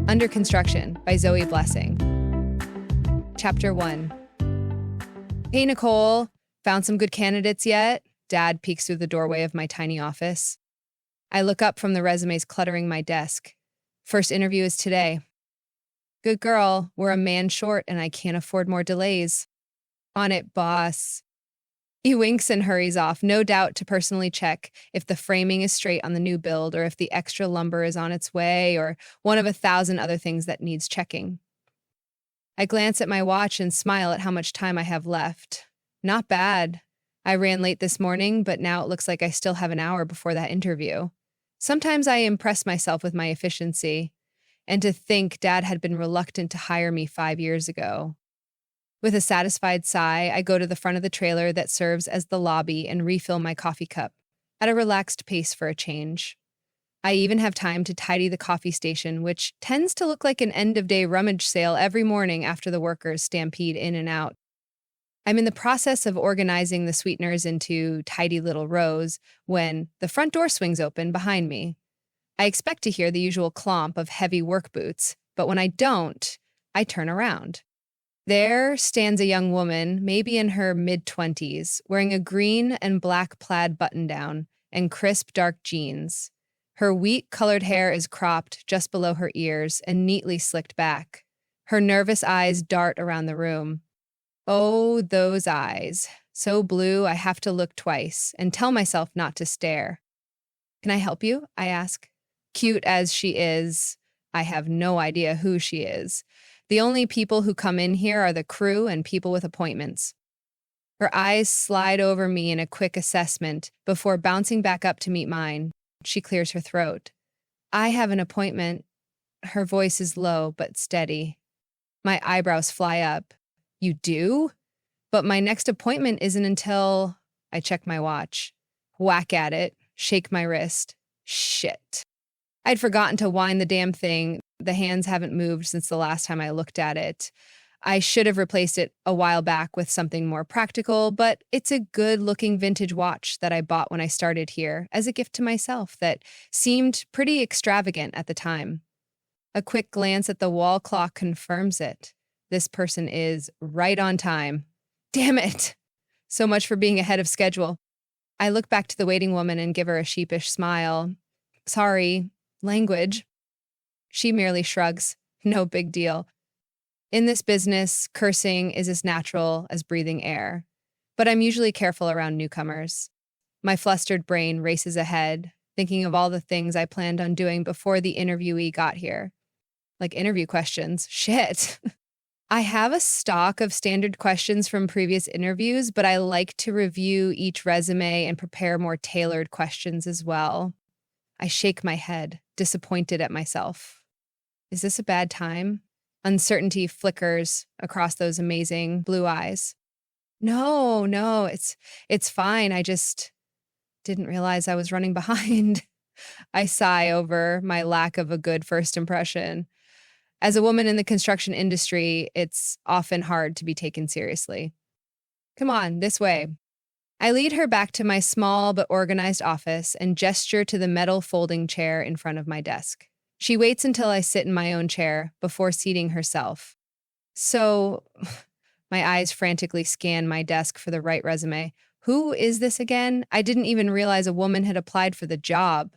Under Construction by Zoe Blessing. Chapter 1. Hey, Nicole. Found some good candidates yet? Dad peeks through the doorway of my tiny office. I look up from the resumes cluttering my desk. First interview is today. Good girl. We're a man short and I can't afford more delays. On it, boss. He winks and hurries off, no doubt to personally check if the framing is straight on the new build or if the extra lumber is on its way or one of 1,000 other things that needs checking. I glance at my watch and smile at how much time I have left. Not bad. I ran late this morning, but now it looks like I still have an hour before that interview. Sometimes I impress myself with my efficiency, and to think Dad had been reluctant to hire me 5 years ago. With a satisfied sigh, I go to the front of the trailer that serves as the lobby and refill my coffee cup, at a relaxed pace for a change. I even have time to tidy the coffee station, which tends to look like an end-of-day rummage sale every morning after the workers stampede in and out. I'm in the process of organizing the sweeteners into tidy little rows when the front door swings open behind me. I expect to hear the usual clomp of heavy work boots, but when I don't, I turn around. There stands a young woman, maybe in her mid-20s, wearing a green and black plaid button-down and crisp dark jeans. Her wheat-colored hair is cropped just below her ears and neatly slicked back. Her nervous eyes dart around the room. Oh, those eyes. So blue I have to look twice and tell myself not to stare. Can I help you? I ask. Cute as she is, I have no idea who she is. The only people who come in here are the crew and people with appointments. Her eyes slide over me in a quick assessment before bouncing back up to meet mine. She clears her throat. I have an appointment. Her voice is low but steady. My eyebrows fly up. You do? But my next appointment isn't until... I check my watch. Whack at it. Shake my wrist. Shit. I'd forgotten to wind the damn thing. The hands haven't moved since the last time I looked at it. I should have replaced it a while back with something more practical, but it's a good-looking vintage watch that I bought when I started here as a gift to myself that seemed pretty extravagant at the time. A quick glance at the wall clock confirms it. This person is right on time. Damn it! So much for being ahead of schedule. I look back to the waiting woman and give her a sheepish smile. Sorry, language. She merely shrugs. No big deal. In this business, cursing is as natural as breathing air. But I'm usually careful around newcomers. My flustered brain races ahead, thinking of all the things I planned on doing before the interviewee got here. Like interview questions. Shit. I have a stock of standard questions from previous interviews, but I like to review each resume and prepare more tailored questions as well. I shake my head, disappointed at myself. Is this a bad time? Uncertainty flickers across those amazing blue eyes. No, it's fine. I just didn't realize I was running behind. I sigh over my lack of a good first impression. As a woman in the construction industry, it's often hard to be taken seriously. Come on, this way. I lead her back to my small but organized office and gesture to the metal folding chair in front of my desk. She waits until I sit in my own chair before seating herself. So, my eyes frantically scan my desk for the right resume. Who is this again? I didn't even realize a woman had applied for the job.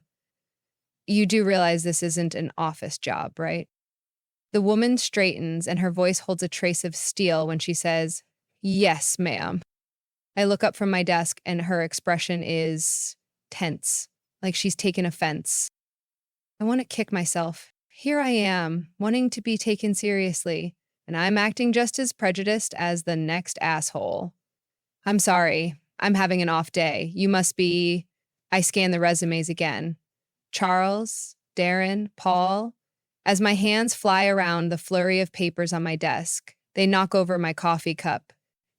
You do realize this isn't an office job, right? The woman straightens and her voice holds a trace of steel when she says, "Yes, ma'am." I look up from my desk and her expression is tense, like she's taken offense. I want to kick myself. Here I am, wanting to be taken seriously, and I'm acting just as prejudiced as the next asshole. I'm sorry, I'm having an off day. You must be... I scan the resumes again. Charles, Darren, Paul. As my hands fly around the flurry of papers on my desk, they knock over my coffee cup.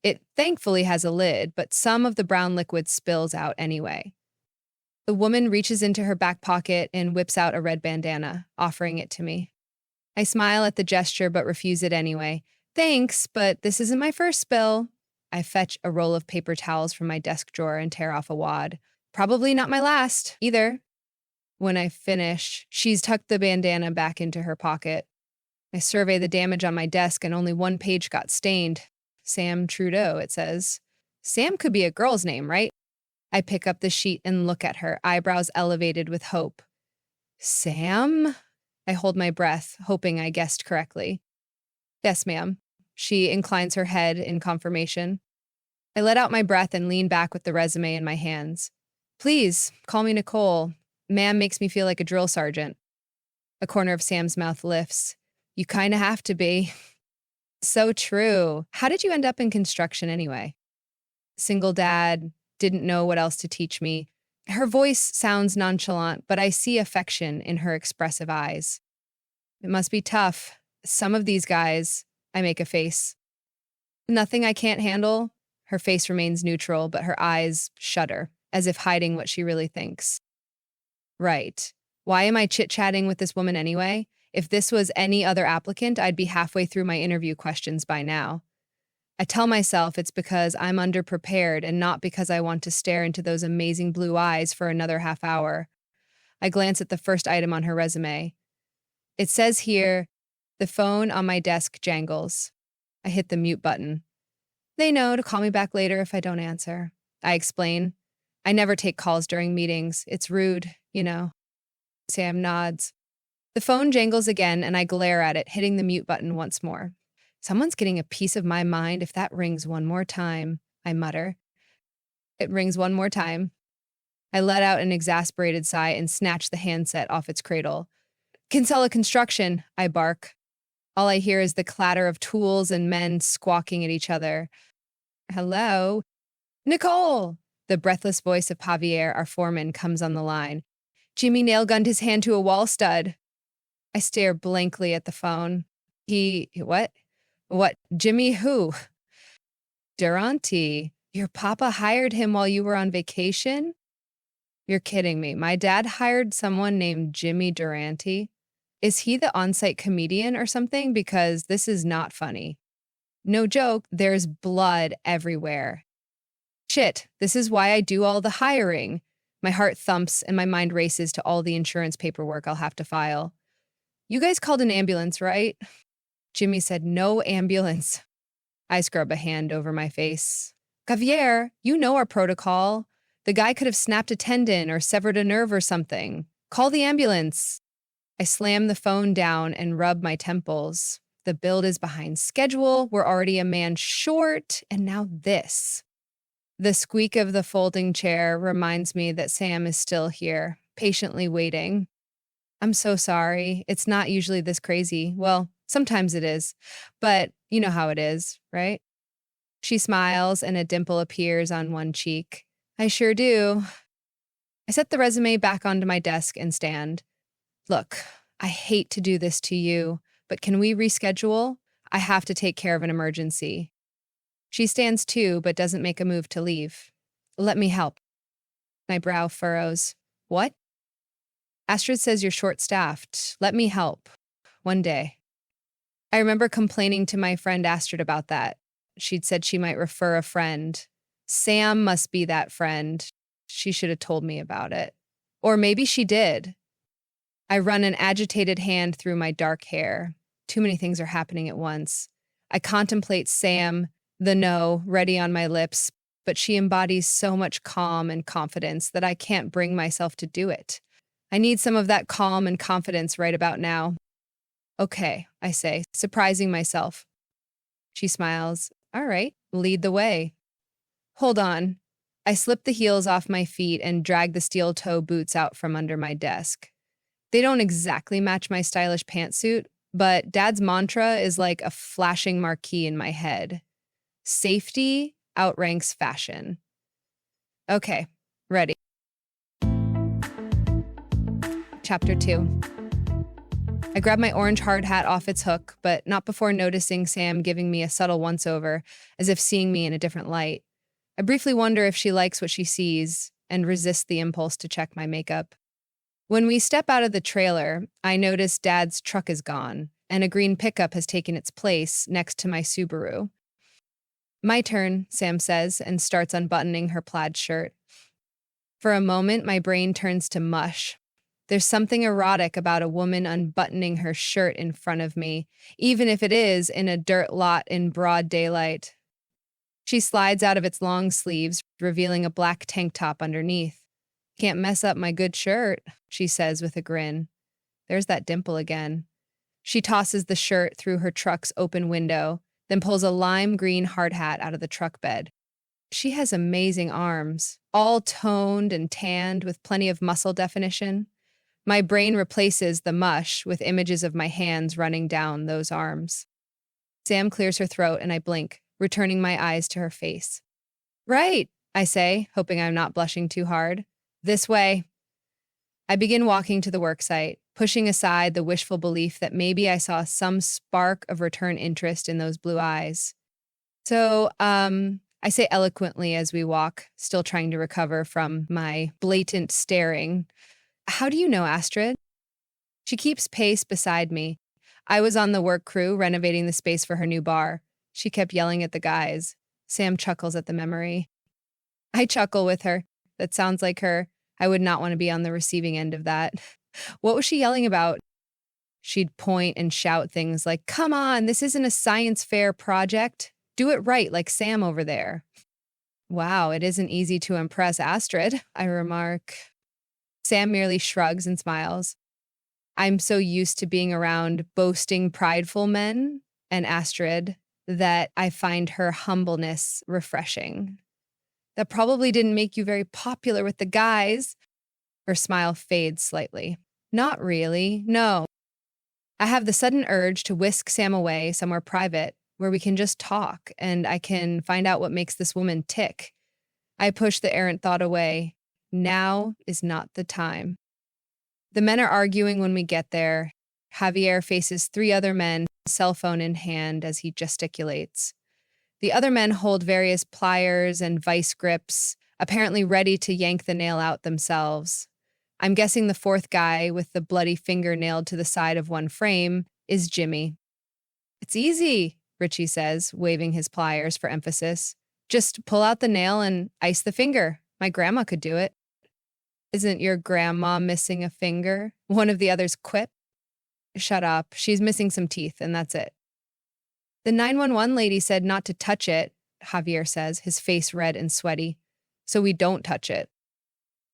It thankfully has a lid, but some of the brown liquid spills out anyway. The woman reaches into her back pocket and whips out a red bandana, offering it to me. I smile at the gesture but refuse it anyway. Thanks, but this isn't my first spill. I fetch a roll of paper towels from my desk drawer and tear off a wad. Probably not my last, either. When I finish, she's tucked the bandana back into her pocket. I survey the damage on my desk and only one page got stained. Sam Trudeau, it says. Sam could be a girl's name, right? I pick up the sheet and look at her, eyebrows elevated with hope. Sam? I hold my breath, hoping I guessed correctly. Yes, ma'am. She inclines her head in confirmation. I let out my breath and lean back with the resume in my hands. Please, call me Nicole. Ma'am makes me feel like a drill sergeant. A corner of Sam's mouth lifts. You kinda have to be. So true. How did you end up in construction anyway? Single dad, didn't know what else to teach me. Her voice sounds nonchalant, but I see affection in her expressive eyes. It must be tough. Some of these guys, I make a face. Nothing I can't handle. Her face remains neutral, but her eyes shudder, as if hiding what she really thinks. Right. Why am I chit-chatting with this woman anyway? If this was any other applicant, I'd be halfway through my interview questions by now. I tell myself it's because I'm underprepared and not because I want to stare into those amazing blue eyes for another half hour. I glance at the first item on her resume. It says here, the phone on my desk jangles. I hit the mute button. They know to call me back later if I don't answer. I explain. I never take calls during meetings. It's rude, you know. Sam nods. The phone jangles again and I glare at it, hitting the mute button once more. Someone's getting a piece of my mind if that rings one more time, I mutter. It rings one more time. I let out an exasperated sigh and snatch the handset off its cradle. Kinsella Construction, I bark. All I hear is the clatter of tools and men squawking at each other. Hello? Nicole! The breathless voice of Javier, our foreman, comes on the line. Jimmy nail-gunned his hand to a wall stud. I stare blankly at the phone. What? What? Jimmy who? Durante. Your papa hired him while you were on vacation? You're kidding me. My dad hired someone named Jimmy Durante. Is he the on-site comedian or something? Because this is not funny. No joke, there's blood everywhere. Shit, this is why I do all the hiring. My heart thumps and my mind races to all the insurance paperwork I'll have to file. You guys called an ambulance, right? Jimmy said no ambulance. I scrub a hand over my face. Javier, you know our protocol. The guy could have snapped a tendon or severed a nerve or something. Call the ambulance. I slam the phone down and rub my temples. The build is behind schedule. We're already a man short. And now this. The squeak of the folding chair reminds me that Sam is still here, patiently waiting. I'm so sorry. It's not usually this crazy. Well, sometimes it is, but you know how it is, right? She smiles and a dimple appears on one cheek. I sure do. I set the resume back onto my desk and stand. Look, I hate to do this to you, but can we reschedule? I have to take care of an emergency. She stands too, but doesn't make a move to leave. Let me help. My brow furrows. What? Astrid says you're short-staffed. Let me help. One day. I remember complaining to my friend Astrid about that. She'd said she might refer a friend. Sam must be that friend. She should have told me about it. Or maybe she did. I run an agitated hand through my dark hair. Too many things are happening at once. I contemplate Sam, the no, ready on my lips, but she embodies so much calm and confidence that I can't bring myself to do it. I need some of that calm and confidence right about now. Okay, I say, surprising myself. She smiles. All right, lead the way. Hold on. I slip the heels off my feet and drag the steel toe boots out from under my desk. They don't exactly match my stylish pantsuit, but Dad's mantra is like a flashing marquee in my head. Safety outranks fashion. Okay, ready. Chapter 2. I grab my orange hard hat off its hook, but not before noticing Sam giving me a subtle once-over, as if seeing me in a different light. I briefly wonder if she likes what she sees and resist the impulse to check my makeup. When we step out of the trailer, I notice Dad's truck is gone, and a green pickup has taken its place next to my Subaru. My turn, Sam says, and starts unbuttoning her plaid shirt. For a moment, my brain turns to mush. There's something erotic about a woman unbuttoning her shirt in front of me, even if it is in a dirt lot in broad daylight. She slides out of its long sleeves, revealing a black tank top underneath. "Can't mess up my good shirt," she says with a grin. There's that dimple again. She tosses the shirt through her truck's open window, then pulls a lime green hard hat out of the truck bed. She has amazing arms, all toned and tanned with plenty of muscle definition. My brain replaces the mush with images of my hands running down those arms. Sam clears her throat and I blink, returning my eyes to her face. "Right," I say, hoping I'm not blushing too hard. "This way." I begin walking to the worksite, pushing aside the wishful belief that maybe I saw some spark of return interest in those blue eyes. So, I say eloquently as we walk, still trying to recover from my blatant staring. "How do you know Astrid?" She keeps pace beside me. I was on the work crew renovating the space for her new bar. She kept yelling at the guys. Sam chuckles at the memory. I chuckle with her. That sounds like her. I would not want to be on the receiving end of that. What was she yelling about? She'd point and shout things like, "Come on, this isn't a science fair project. Do it right, like Sam over there." "Wow, it isn't easy to impress Astrid," I remark. Sam merely shrugs and smiles. I'm so used to being around boasting, prideful men and Astrid that I find her humbleness refreshing. "That probably didn't make you very popular with the guys." Her smile fades slightly. "Not really, no. I have the sudden urge to whisk Sam away somewhere private where we can just talk and I can find out what makes this woman tick." I push the errant thought away. Now is not the time. The men are arguing when we get there. Javier faces 3 other men, cell phone in hand as he gesticulates. The other men hold various pliers and vice grips, apparently ready to yank the nail out themselves. I'm guessing the 4th guy with the bloody finger nailed to the side of one frame is Jimmy. "It's easy," Richie says, waving his pliers for emphasis. "Just pull out the nail and ice the finger. My grandma could do it." "Isn't your grandma missing a finger?" one of the others quip. "Shut up. She's missing some teeth, and that's it." "The 911 lady said not to touch it," Javier says, his face red and sweaty. "So we don't touch it."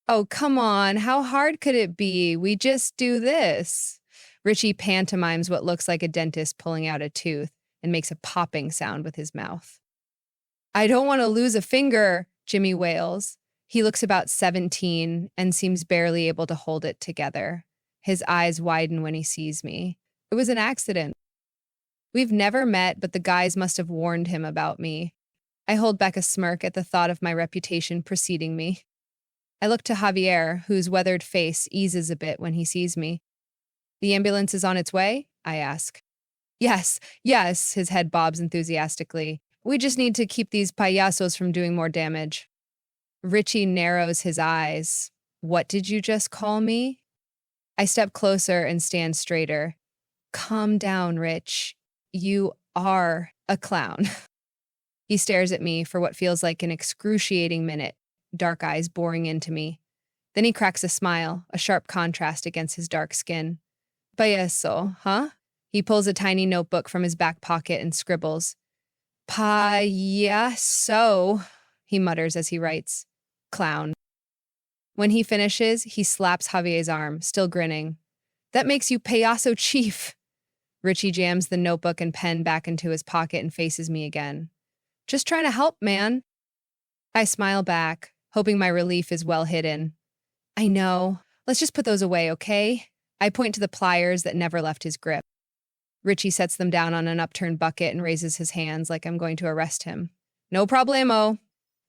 "Oh, come on. How hard could it be? We just do this." Richie pantomimes what looks like a dentist pulling out a tooth and makes a popping sound with his mouth. "I don't want to lose a finger," Jimmy wails. He looks about 17 and seems barely able to hold it together. His eyes widen when he sees me. "It was an accident." We've never met, but the guys must have warned him about me. I hold back a smirk at the thought of my reputation preceding me. I look to Javier, whose weathered face eases a bit when he sees me. "The ambulance is on its way?" I ask. Yes, his head bobs enthusiastically. "We just need to keep these payasos from doing more damage." Richie narrows his eyes. "What did you just call me?" I step closer and stand straighter. "Calm down, Rich. You are a clown." He stares at me for what feels like an excruciating minute, dark eyes boring into me. Then he cracks a smile, a sharp contrast against his dark skin. "Payaso, huh?" He pulls a tiny notebook from his back pocket and scribbles. "Payaso," he mutters as he writes. "Clown." When he finishes, he slaps Javier's arm, still grinning. "That makes you payaso chief." Richie jams the notebook and pen back into his pocket and faces me again. "Just trying to help, man." I smile back, hoping my relief is well hidden. "I know. Let's just put those away, okay?" I point to the pliers that never left his grip. Richie sets them down on an upturned bucket and raises his hands like I'm going to arrest him. "No problemo."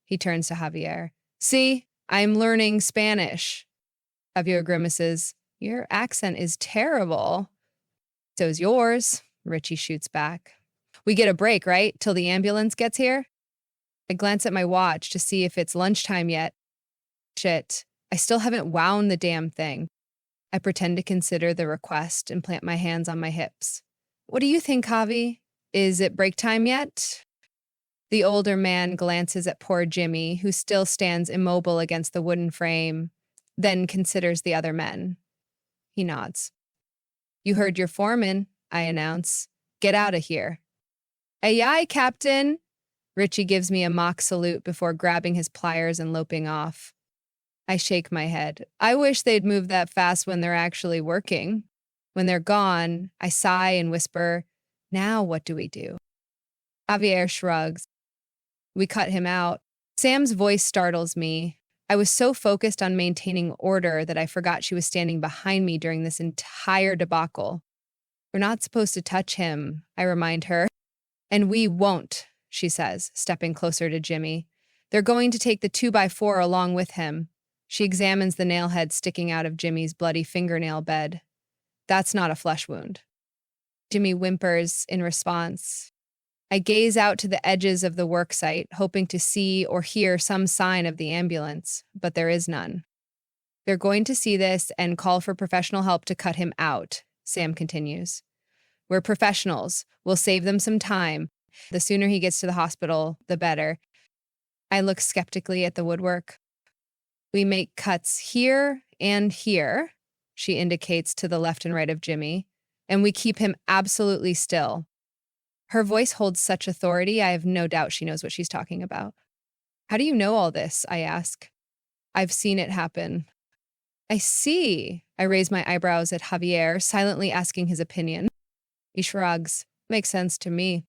He turns to Javier. "See, I'm learning Spanish." Javier grimaces. "Your accent is terrible." "So's yours," Richie shoots back. "We get a break, right? Till the ambulance gets here?" I glance at my watch to see if it's lunchtime yet. Shit, I still haven't wound the damn thing. I pretend to consider the request and plant my hands on my hips. "What do you think, Javi? Is it break time yet?" The older man glances at poor Jimmy, who still stands immobile against the wooden frame, then considers the other men. He nods. You heard your foreman, I announce. Get out of here. Aye, aye, Captain. Richie gives me a mock salute before grabbing his pliers and loping off. I shake my head. I wish they'd move that fast when they're actually working. When they're gone, I sigh and whisper, now what do we do? Javier shrugs. We cut him out. Sam's voice startles me. I was so focused on maintaining order that I forgot she was standing behind me during this entire debacle. We're not supposed to touch him, I remind her. And we won't, she says, stepping closer to Jimmy. They're going to take the 2x4 along with him. She examines the nail head sticking out of Jimmy's bloody fingernail bed. That's not a flesh wound. Jimmy whimpers in response. I gaze out to the edges of the worksite, hoping to see or hear some sign of the ambulance, but there is none. They're going to see this and call for professional help to cut him out, Sam continues. We're professionals. We'll save them some time. The sooner he gets to the hospital, the better. I look skeptically at the woodwork. We make cuts here and here, she indicates to the left and right of Jimmy, and we keep him absolutely still. Her voice holds such authority, I have no doubt she knows what she's talking about. How do you know all this? I ask. I've seen it happen. I see. I raise my eyebrows at Javier, silently asking his opinion. He shrugs. Makes sense to me.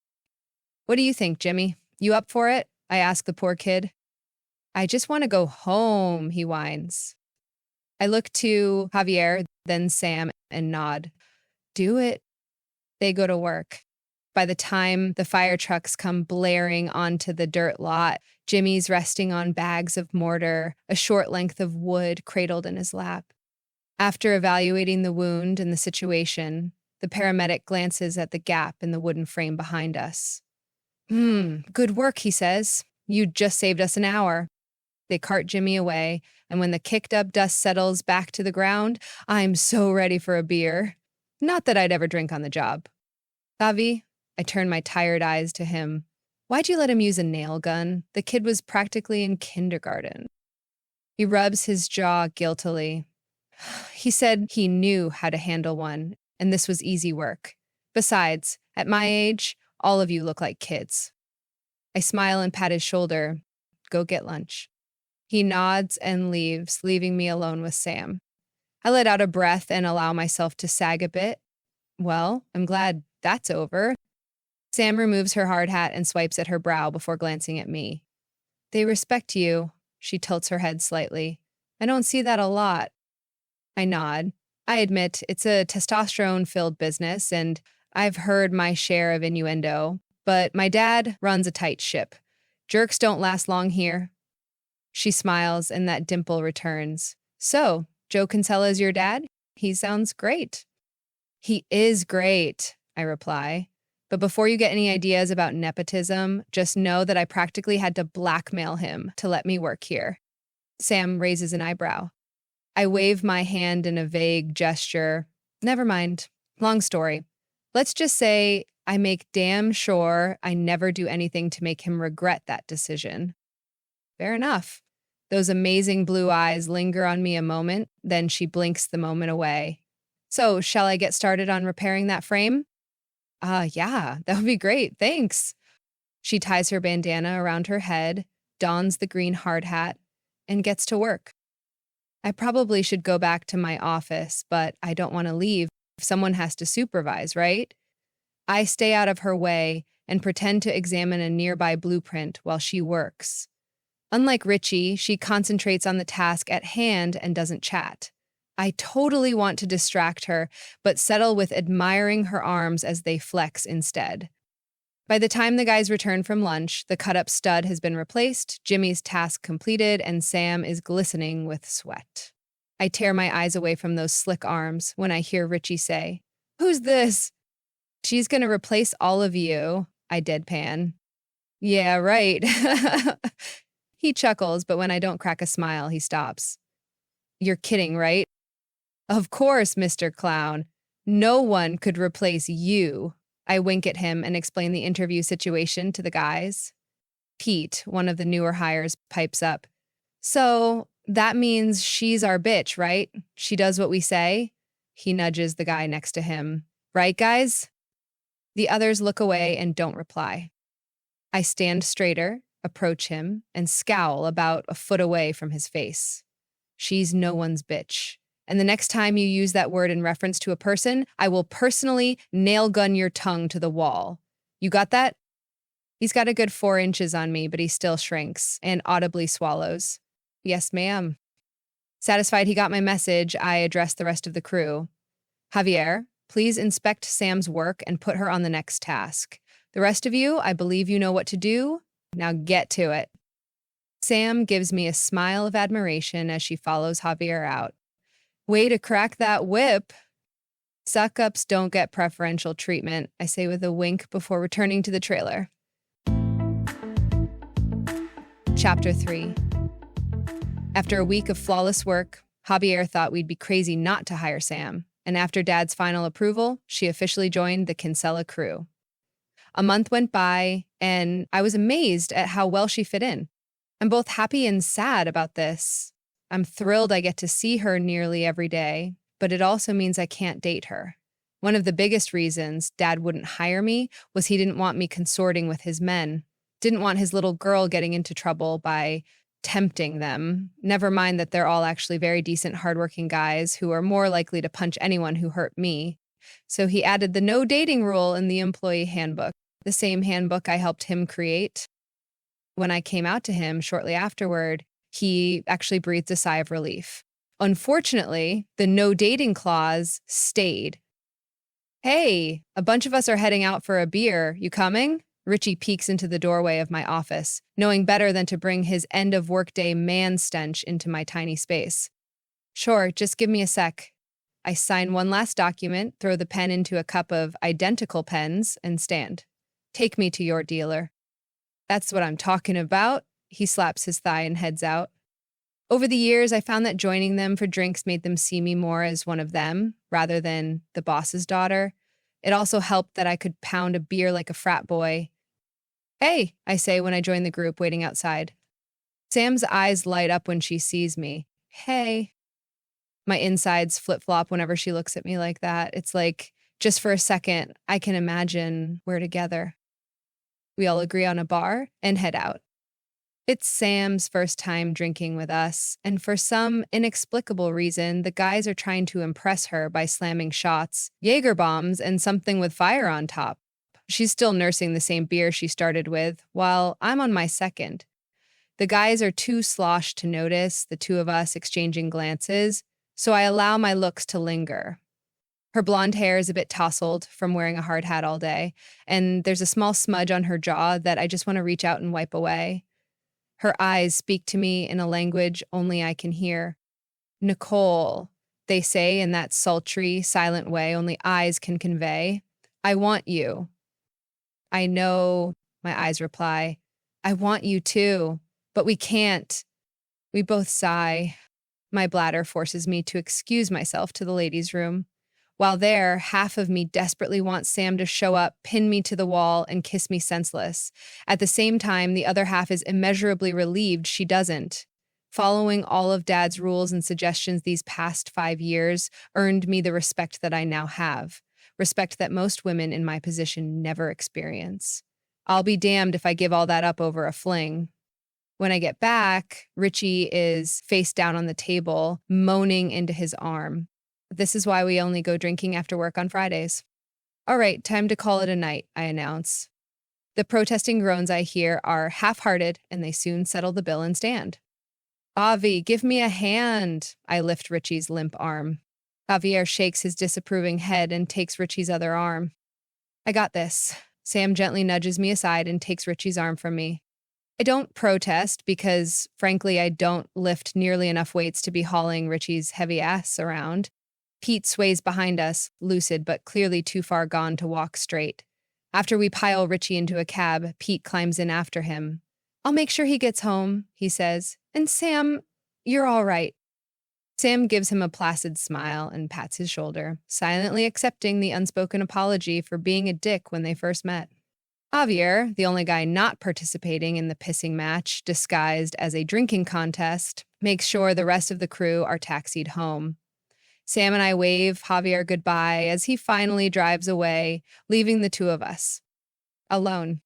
What do you think, Jimmy? You up for it? I ask the poor kid. I just want to go home, he whines. I look to Javier, then Sam, and nod. Do it. They go to work. By the time the fire trucks come blaring onto the dirt lot, Jimmy's resting on bags of mortar, a short length of wood cradled in his lap. After evaluating the wound and the situation, the paramedic glances at the gap in the wooden frame behind us. Good work, he says. You just saved us an hour. They cart Jimmy away, and when the kicked-up dust settles back to the ground, I'm so ready for a beer. Not that I'd ever drink on the job. Javi, I turn my tired eyes to him. Why'd you let him use a nail gun? The kid was practically in kindergarten. He rubs his jaw guiltily. He said he knew how to handle one, and this was easy work. Besides, at my age, all of you look like kids. I smile and pat his shoulder. Go get lunch. He nods and leaves, leaving me alone with Sam. I let out a breath and allow myself to sag a bit. Well, I'm glad that's over. Sam removes her hard hat and swipes at her brow before glancing at me. They respect you. She tilts her head slightly. I don't see that a lot. I nod. I admit it's a testosterone-filled business, and I've heard my share of innuendo, but my dad runs a tight ship. Jerks don't last long here. She smiles, and that dimple returns. So, Joe Kinsella's your dad? He sounds great. He is great, I reply. But before you get any ideas about nepotism, just know that I practically had to blackmail him to let me work here. Sam raises an eyebrow. I wave my hand in a vague gesture. Never mind. Long story. Let's just say I make damn sure I never do anything to make him regret that decision. Fair enough. Those amazing blue eyes linger on me a moment, then she blinks the moment away. So, shall I get started on repairing that frame? Yeah, that would be great, thanks. She ties her bandana around her head, dons the green hard hat, and gets to work. I probably should go back to my office, but I don't want to leave. Someone has to supervise, right? I stay out of her way and pretend to examine a nearby blueprint while she works. Unlike Richie, she concentrates on the task at hand and doesn't chat. I totally want to distract her, but settle with admiring her arms as they flex instead. By the time the guys return from lunch, the cut-up stud has been replaced, Jimmy's task completed, and Sam is glistening with sweat. I tear my eyes away from those slick arms when I hear Richie say, "Who's this?" "She's gonna replace all of you," I deadpan. "Yeah, right." He chuckles, but when I don't crack a smile, he stops. "You're kidding, right?" "Of course, Mr. Clown. No one could replace you." I wink at him and explain the interview situation to the guys. Pete, one of the newer hires, pipes up. "So, that means she's our bitch, right? She does what we say?" He nudges the guy next to him. Right, guys? The others look away and don't reply. I stand straighter, approach him, and scowl about a foot away from his face. She's no one's bitch. And the next time you use that word in reference to a person, I will personally nail gun your tongue to the wall. You got that? He's got a good 4 inches on me, but he still shrinks and audibly swallows. Yes, ma'am. Satisfied he got my message, I address the rest of the crew. Javier, please inspect Sam's work and put her on the next task. The rest of you, I believe you know what to do. Now get to it. Sam gives me a smile of admiration as she follows Javier out. Way to crack that whip. Suck-ups don't get preferential treatment, I say with a wink before returning to the trailer. Chapter 3. After a week of flawless work, Javier thought we'd be crazy not to hire Sam, and after Dad's final approval, she officially joined the Kinsella crew. A month went by, and I was amazed at how well she fit in. I'm both happy and sad about this. I'm thrilled I get to see her nearly every day, but it also means I can't date her. One of the biggest reasons Dad wouldn't hire me was he didn't want me consorting with his men, didn't want his little girl getting into trouble by tempting them. Never mind that they're all actually very decent, hardworking guys who are more likely to punch anyone who hurt me. So he added the no dating rule in the employee handbook, the same handbook I helped him create. When I came out to him shortly afterward, he actually breathed a sigh of relief. Unfortunately, the no dating clause stayed. Hey, a bunch of us are heading out for a beer. You coming? Richie peeks into the doorway of my office, knowing better than to bring his end-of-workday man stench into my tiny space. Sure, just give me a sec. I sign one last document, throw the pen into a cup of identical pens, and stand. Take me to your dealer. That's what I'm talking about. He slaps his thigh and heads out. Over the years, I found that joining them for drinks made them see me more as one of them, rather than the boss's daughter. It also helped that I could pound a beer like a frat boy. Hey, I say when I join the group waiting outside. Sam's eyes light up when she sees me. Hey. My insides flip-flop whenever she looks at me like that. It's like, just for a second, I can imagine we're together. We all agree on a bar and head out. It's Sam's first time drinking with us, and for some inexplicable reason, the guys are trying to impress her by slamming shots, Jaeger bombs, and something with fire on top. She's still nursing the same beer she started with, while I'm on my second. The guys are too sloshed to notice the two of us exchanging glances, so I allow my looks to linger. Her blonde hair is a bit tousled from wearing a hard hat all day, and there's a small smudge on her jaw that I just want to reach out and wipe away. Her eyes speak to me in a language only I can hear. Nicole, they say in that sultry, silent way only eyes can convey. I want you. I know, my eyes reply. I want you too, but we can't. We both sigh. My bladder forces me to excuse myself to the ladies' room. While there, half of me desperately wants Sam to show up, pin me to the wall, and kiss me senseless. At the same time, the other half is immeasurably relieved she doesn't. Following all of Dad's rules and suggestions these past 5 years earned me the respect that I now have, respect that most women in my position never experience. I'll be damned if I give all that up over a fling. When I get back, Richie is face down on the table, moaning into his arm. This is why we only go drinking after work on Fridays. All right, time to call it a night, I announce. The protesting groans I hear are half-hearted, and they soon settle the bill and stand. Avi, give me a hand, I lift Richie's limp arm. Javier shakes his disapproving head and takes Richie's other arm. I got this. Sam gently nudges me aside and takes Richie's arm from me. I don't protest because, frankly, I don't lift nearly enough weights to be hauling Richie's heavy ass around. Pete sways behind us, lucid but clearly too far gone to walk straight. After we pile Richie into a cab, Pete climbs in after him. I'll make sure he gets home, he says. And Sam, you're all right. Sam gives him a placid smile and pats his shoulder, silently accepting the unspoken apology for being a dick when they first met. Javier, the only guy not participating in the pissing match, disguised as a drinking contest, makes sure the rest of the crew are taxied home. Sam and I wave Javier goodbye as he finally drives away, leaving the two of us alone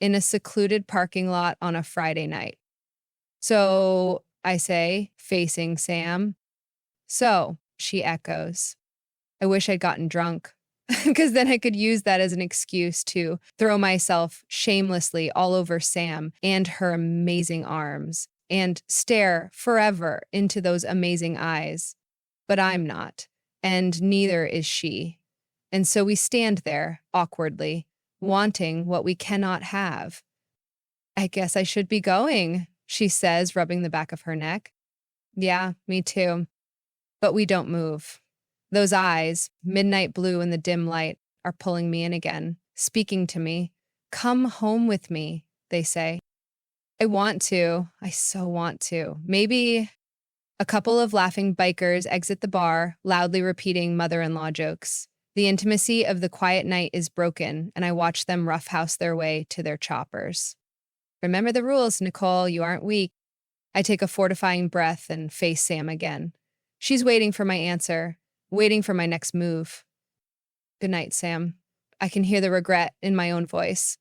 in a secluded parking lot on a Friday night. So, I say, facing Sam. So, she echoes. I wish I'd gotten drunk, because then I could use that as an excuse to throw myself shamelessly all over Sam and her amazing arms and stare forever into those amazing eyes. But I'm not, and neither is she. And so we stand there, awkwardly, wanting what we cannot have. I guess I should be going, she says, rubbing the back of her neck. Yeah, me too. But we don't move. Those eyes, midnight blue in the dim light, are pulling me in again, speaking to me. Come home with me, they say. I want to. I so want to. Maybe. A couple of laughing bikers exit the bar, loudly repeating mother-in-law jokes. The intimacy of the quiet night is broken, and I watch them roughhouse their way to their choppers. Remember the rules, Nicole, you aren't weak. I take a fortifying breath and face Sam again. She's waiting for my answer, waiting for my next move. Good night, Sam. I can hear the regret in my own voice.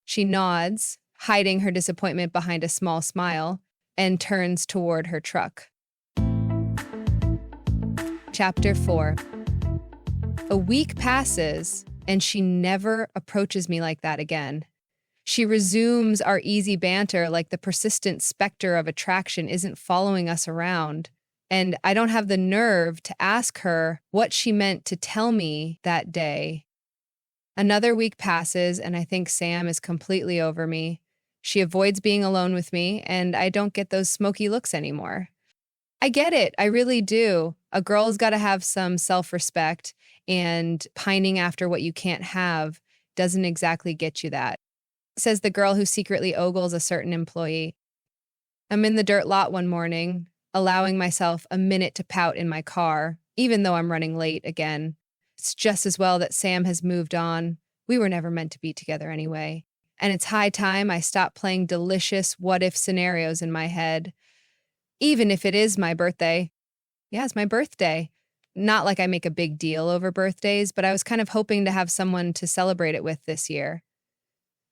She nods, hiding her disappointment behind a small smile, and turns toward her truck. Chapter 4. A week passes, and she never approaches me like that again. She resumes our easy banter like the persistent specter of attraction isn't following us around. And I don't have the nerve to ask her what she meant to tell me that day. Another week passes, and I think Sam is completely over me. She avoids being alone with me, and I don't get those smoky looks anymore. I get it. I really do. A girl's got to have some self-respect, and pining after what you can't have doesn't exactly get you that, says the girl who secretly ogles a certain employee. I'm in the dirt lot one morning, allowing myself a minute to pout in my car, even though I'm running late again. It's just as well that Sam has moved on. We were never meant to be together anyway. And it's high time I stop playing delicious what-if scenarios in my head. Even if it is my birthday. Yeah, it's my birthday. Not like I make a big deal over birthdays, but I was kind of hoping to have someone to celebrate it with this year.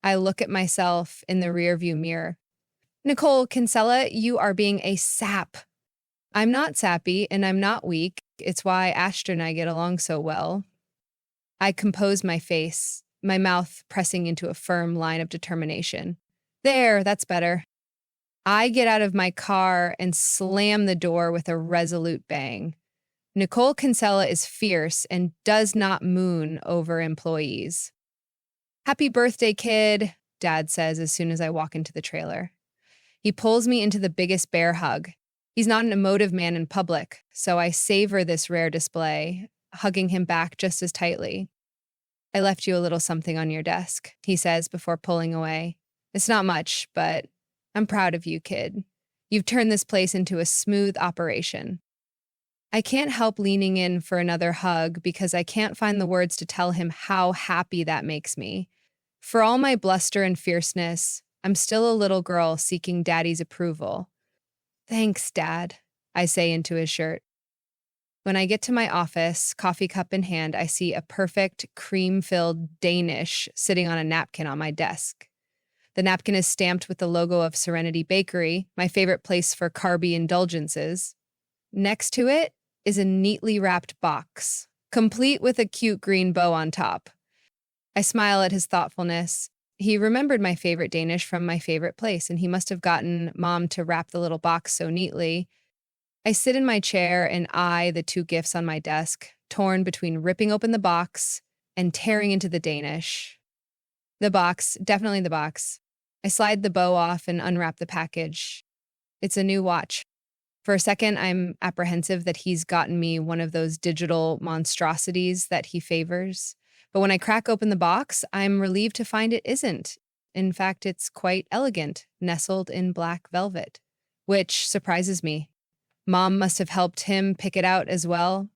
I look at myself in the rearview mirror. Nicole Kinsella, you are being a sap. I'm not sappy and I'm not weak. It's why Ashton and I get along so well. I compose my face, my mouth pressing into a firm line of determination. There, that's better. I get out of my car and slam the door with a resolute bang. Nicole Kinsella is fierce and does not moon over employees. Happy birthday, kid, Dad says as soon as I walk into the trailer. He pulls me into the biggest bear hug. He's not an emotive man in public, so I savor this rare display, hugging him back just as tightly. I left you a little something on your desk, he says before pulling away. It's not much, but I'm proud of you, kid. You've turned this place into a smooth operation. I can't help leaning in for another hug because I can't find the words to tell him how happy that makes me. For all my bluster and fierceness, I'm still a little girl seeking Daddy's approval. Thanks, Dad, I say into his shirt. When I get to my office, coffee cup in hand, I see a perfect cream-filled Danish sitting on a napkin on my desk. The napkin is stamped with the logo of Serenity Bakery, my favorite place for carby indulgences. Next to it is a neatly wrapped box, complete with a cute green bow on top. I smile at his thoughtfulness. He remembered my favorite Danish from my favorite place, and he must have gotten Mom to wrap the little box so neatly. I sit in my chair and eye the two gifts on my desk, torn between ripping open the box and tearing into the Danish. The box, definitely the box. I slide the bow off and unwrap the package. It's a new watch. For a second, I'm apprehensive that he's gotten me one of those digital monstrosities that he favors. But when I crack open the box, I'm relieved to find it isn't. In fact, it's quite elegant, nestled in black velvet, which surprises me. Mom must have helped him pick it out as well.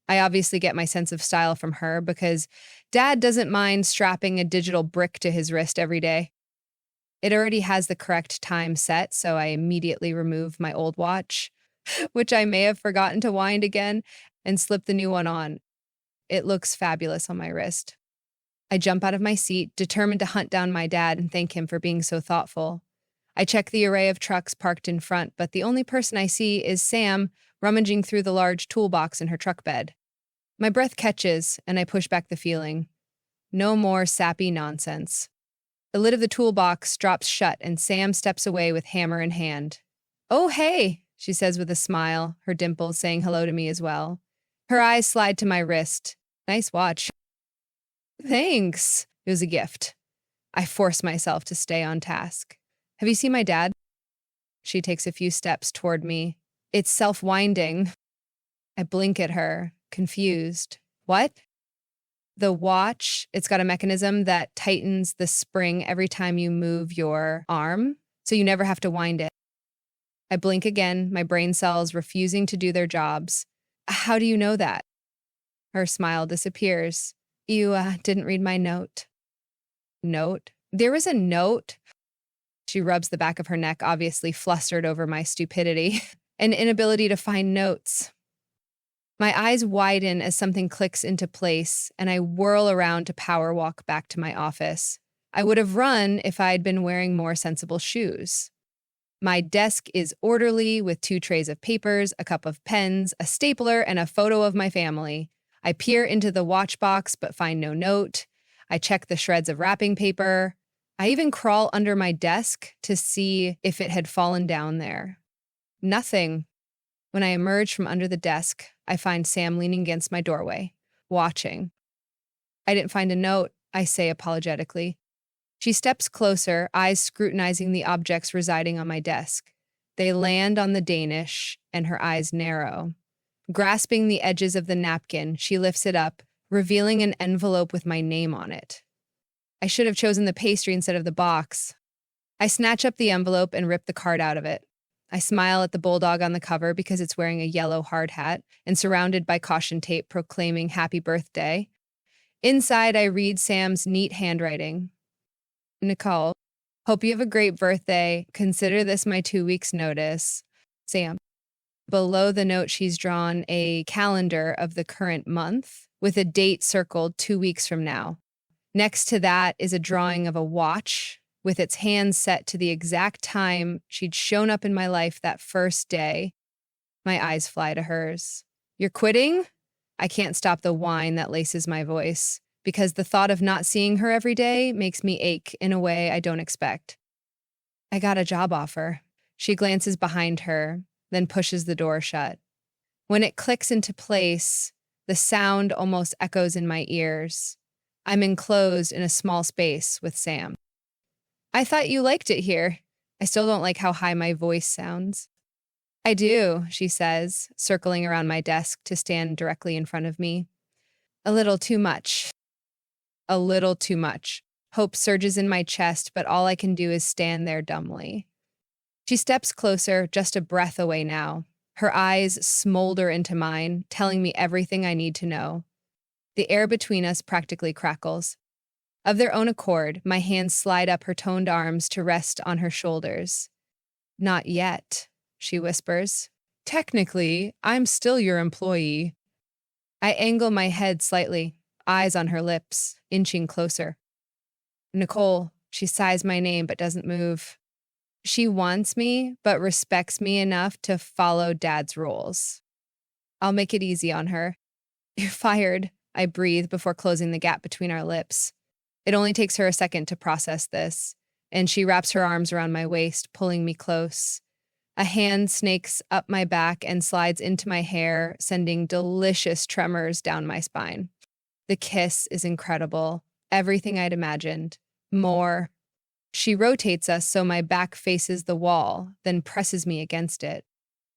I obviously get my sense of style from her because Dad doesn't mind strapping a digital brick to his wrist every day. It already has the correct time set, so I immediately remove my old watch, which I may have forgotten to wind again, and slip the new one on. It looks fabulous on my wrist. I jump out of my seat, determined to hunt down my dad and thank him for being so thoughtful. I check the array of trucks parked in front, but the only person I see is Sam rummaging through the large toolbox in her truck bed. My breath catches, and I push back the feeling. No more sappy nonsense. The lid of the toolbox drops shut, and Sam steps away with hammer in hand. "Oh, hey," she says with a smile, her dimples saying hello to me as well. Her eyes slide to my wrist. "Nice watch." "Thanks." It was a gift. I force myself to stay on task. "Have you seen my dad?" She takes a few steps toward me. It's self-winding. I blink at her, confused. "What?" "The watch, it's got a mechanism that tightens the spring every time you move your arm, so you never have to wind it." I blink again, my brain cells refusing to do their jobs. "How do you know that?" Her smile disappears. "You didn't read my note." "Note? There was a note?" She rubs the back of her neck, obviously flustered over my stupidity. An inability to find notes. My eyes widen as something clicks into place, and I whirl around to power walk back to my office. I would have run if I'd been wearing more sensible shoes. My desk is orderly with 2 trays of papers, a cup of pens, a stapler, and a photo of my family. I peer into the watch box but find no note. I check the shreds of wrapping paper. I even crawl under my desk to see if it had fallen down there. Nothing. When I emerge from under the desk, I find Sam leaning against my doorway, watching. "I didn't find a note," I say apologetically. She steps closer, eyes scrutinizing the objects residing on my desk. They land on the Danish, and her eyes narrow. Grasping the edges of the napkin, she lifts it up, revealing an envelope with my name on it. I should have chosen the pastry instead of the box. I snatch up the envelope and rip the card out of it. I smile at the bulldog on the cover because it's wearing a yellow hard hat and surrounded by caution tape proclaiming happy birthday. Inside, I read Sam's neat handwriting. "Nicole, hope you have a great birthday. Consider this my 2 weeks' notice. Sam." Below the note, she's drawn a calendar of the current month with a date circled 2 weeks from now. Next to that is a drawing of a watch with its hands set to the exact time she'd shown up in my life that first day. My eyes fly to hers. "You're quitting?" I can't stop the whine that laces my voice, because the thought of not seeing her every day makes me ache in a way I don't expect. "I got a job offer." She glances behind her, then pushes the door shut. When it clicks into place, the sound almost echoes in my ears. I'm enclosed in a small space with Sam. "I thought you liked it here." I still don't like how high my voice sounds. "I do," she says, circling around my desk to stand directly in front of me. "A little too much." A little too much. Hope surges in my chest, but all I can do is stand there dumbly. She steps closer, just a breath away now. Her eyes smolder into mine, telling me everything I need to know. The air between us practically crackles. Of their own accord, my hands slide up her toned arms to rest on her shoulders. "Not yet," she whispers. "Technically, I'm still your employee." I angle my head slightly, eyes on her lips, inching closer. "Nicole," she sighs my name but doesn't move. She wants me, but respects me enough to follow Dad's rules. I'll make it easy on her. "You're fired," I breathe before closing the gap between our lips. It only takes her a second to process this, and she wraps her arms around my waist, pulling me close. A hand snakes up my back and slides into my hair, sending delicious tremors down my spine. The kiss is incredible. Everything I'd imagined. More. She rotates us so my back faces the wall, then presses me against it.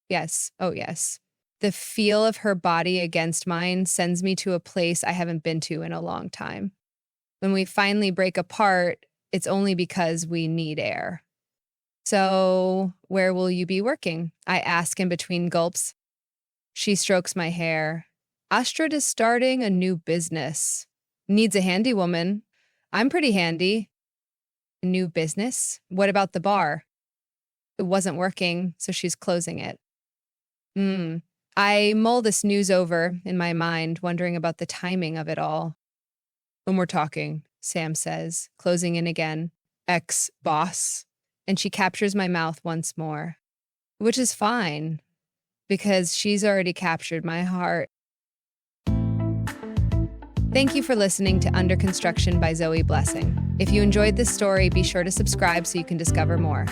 Yes, oh yes. The feel of her body against mine sends me to a place I haven't been to in a long time. When we finally break apart, it's only because we need air. "So, where will you be working?" I ask in between gulps. She strokes my hair. "Astrid is starting a new business. Needs a handy woman. I'm pretty handy." "A new business? What about the bar?" "It wasn't working, so she's closing it." I mull this news over in my mind, wondering about the timing of it all. "When we're talking," Sam says, closing in again. "Ex-boss." And she captures my mouth once more. Which is fine, because she's already captured my heart. Thank you for listening to Under Construction by Zoe Blessing. If you enjoyed this story, be sure to subscribe so you can discover more.